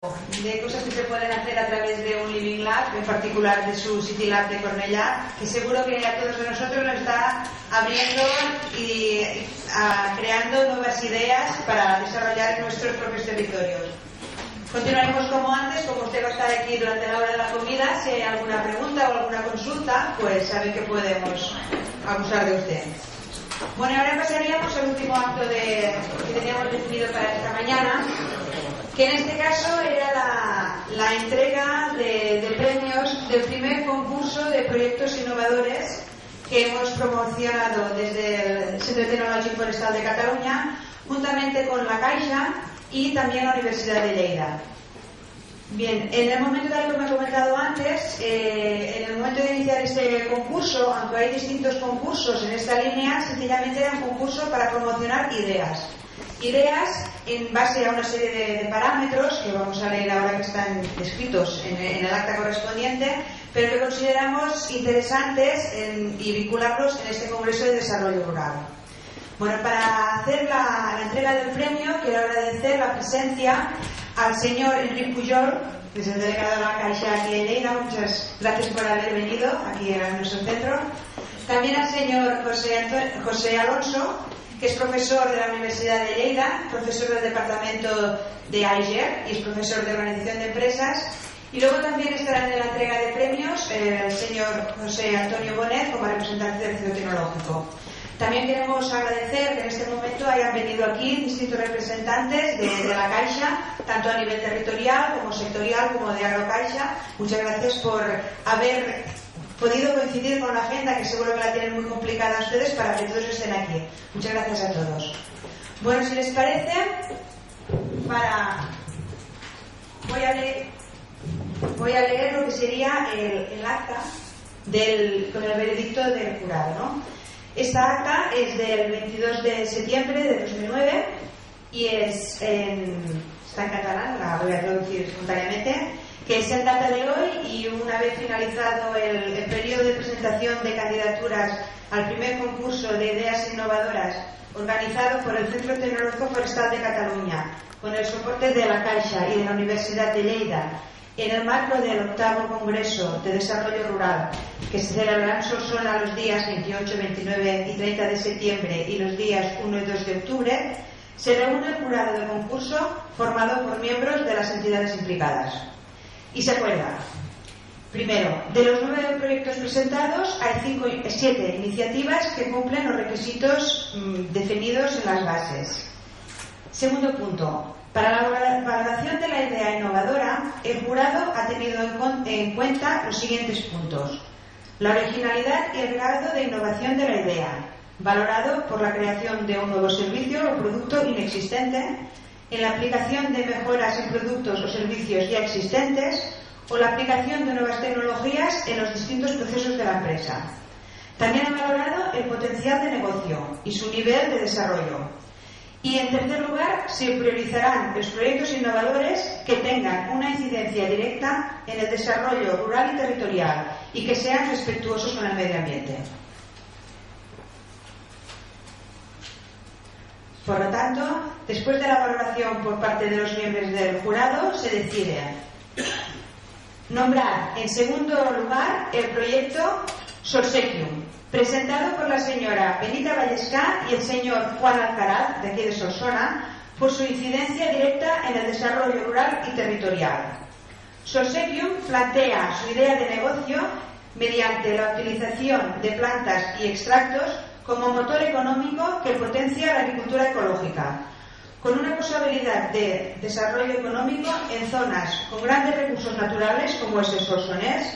de cosas que se pueden hacer a través de un Living Lab, en particular de su City Lab de Cornellà, que seguro que a todos nosotros nos está abriendo y creando nuevas ideas para desarrollar en nuestros propios territorios. Continuaremos como antes, como usted va a estar aquí durante la hora de la comida. Si hay alguna pregunta o alguna consulta, pues sabe que podemos abusar de usted. Bueno, ahora pasaríamos al último acto que teníamos definido para esta mañana, que en este caso era la entrega de premios del primer concurso de proyectos innovadores que hemos promocionado desde el Centro Tecnológico Forestal de Cataluña, juntamente con la Caixa y también la Universidad de Lleida. Bien, en el momento tal como he comentado antes, en el momento de iniciar este concurso, aunque hay distintos concursos en esta línea, sencillamente era un concurso para promocionar ideas. Ideas en base a una serie de parámetros que vamos a leer ahora, que están escritos en el acta correspondiente, pero que consideramos interesantes y vincularlos en este Congreso de Desarrollo Rural. Bueno, para hacer la entrega del premio, quiero agradecer la presencia al señor Enric Pujol, que es el delegado de la Caixa aquí en Lleida. Muchas gracias por haber venido aquí a nuestro centro. También al señor José Alonso, que es profesor de la Universidad de Lleida, profesor del departamento de AIGER y es profesor de Organización de Empresas. Y luego también estarán en la entrega de premios el señor José Antonio Bonet como representante del Centro Tecnológico. También queremos agradecer que en este momento hayan venido aquí distintos representantes de la Caixa, tanto a nivel territorial como sectorial como de Agrocaixa. Muchas gracias por haber podido coincidir con la agenda, que seguro que la tienen muy complicada ustedes, para que todos estén aquí. Muchas gracias a todos. Bueno, si les parece, voy a leer lo que sería el acta con el veredicto del jurado, ¿no? Esta acta es del 22 de septiembre de 2009 y está en catalán, la voy a traducir espontáneamente, que es en data de hoy, y una vez finalizado el periodo de presentación de candidaturas al primer concurso de ideas innovadoras organizado por el Centro Tecnológico Forestal de Cataluña, con el soporte de la Caixa y de la Universidad de Lleida, en el marco del 8º Congreso de Desarrollo Rural, que se celebrará en Solsona los días 28, 29 y 30 de septiembre y los días 1 y 2 de octubre, se reúne el jurado del concurso formado por miembros de las entidades implicadas. Y se acuerda, primero, de los 9 proyectos presentados hay 7 iniciativas que cumplen los requisitos definidos en las bases. Segundo punto, para la valoración de la idea innovadora, el jurado ha tenido en cuenta los siguientes puntos: la originalidad y el grado de innovación de la idea, valorado por la creación de un nuevo servicio o producto inexistente, en la aplicación de mejoras en productos o servicios ya existentes, o la aplicación de nuevas tecnologías en los distintos procesos de la empresa. También ha valorado el potencial de negocio y su nivel de desarrollo. Y en tercer lugar, se priorizarán los proyectos innovadores que tengan una incidencia directa en el desarrollo rural y territorial y que sean respetuosos con el medio ambiente. Por lo tanto, después de la valoración por parte de los miembros del jurado, se decide nombrar en segundo lugar el proyecto Solsequium, presentado por la señora Benita Vallescà y el señor Juan Alcaraz, de aquí de Solsona, por su incidencia directa en el desarrollo rural y territorial. Solsequium plantea su idea de negocio mediante la utilización de plantas y extractos como motor económico que potencia la agricultura ecológica, con una posibilidad de desarrollo económico en zonas con grandes recursos naturales como es el Solsonès,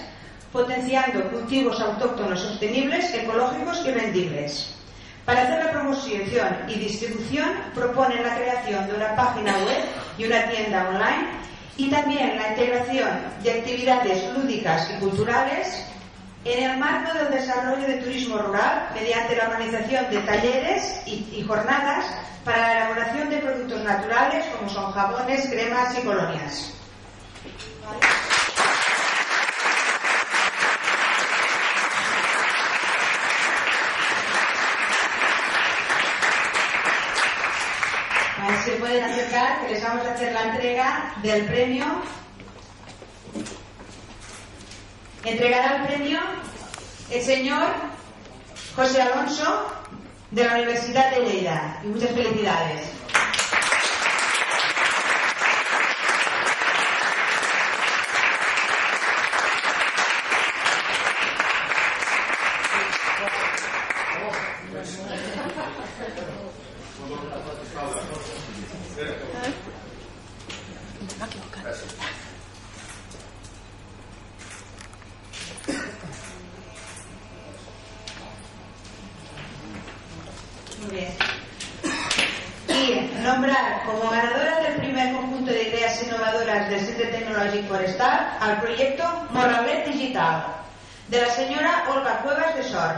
potenciando cultivos autóctonos sostenibles, ecológicos y rendibles. Para hacer la promoción y distribución proponen la creación de una página web y una tienda online, y también la integración de actividades lúdicas y culturales en el marco del desarrollo de turismo rural mediante la organización de talleres y jornadas para la elaboración de productos naturales como son jabones, cremas y colonias. Se pueden acercar ya que les vamos a hacer la entrega del premio. Entregará el premio el señor José Alonso de la Universidad de Lleida. Y muchas felicidades. Muy bien. Y nombrar como ganadora del primer conjunto de ideas innovadoras del Centre Tecnològic Forestal al proyecto Morralet Digital de la señora Olga Cuevas de Sor,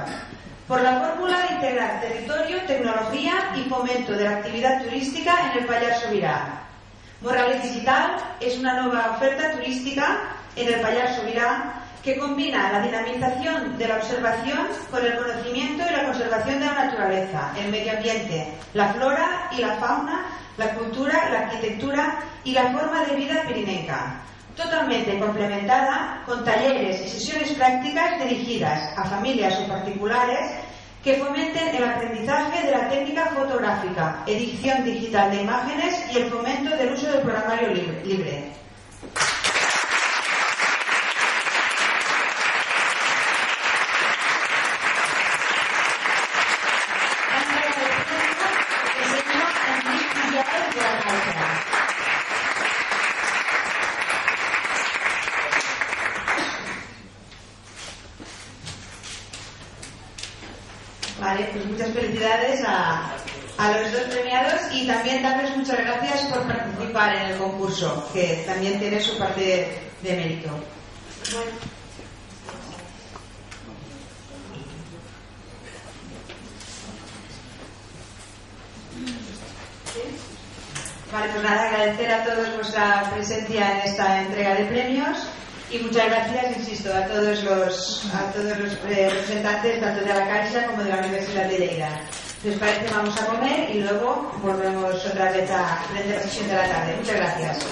por la fórmula de integrar territorio, tecnología y fomento de la actividad turística en el Pallars Sobirà. Morralet Digital es una nueva oferta turística en el Pallars Sobirà que combina la dinamización de la observación con el conocimiento y la conservación de la naturaleza, el medio ambiente, la flora y la fauna, la cultura, la arquitectura y la forma de vida pirinenca, totalmente complementada con talleres y sesiones prácticas dirigidas a familias o particulares que fomenten el aprendizaje de la técnica fotográfica, edición digital de imágenes y el fomento del uso del programario libre. Vale, pues muchas felicidades a los dos premiados y también darles muchas gracias por participar en el concurso, que también tiene su parte de mérito. Bueno. Vale, pues nada, agradecer a todos vuestra presencia en esta entrega de premios y muchas gracias, insisto, a todos los representantes tanto de la Caixa como de la Universidad de Lleida. Si os parece, vamos a comer y luego volvemos otra vez a prender la sesión de la tarde. Muchas gracias.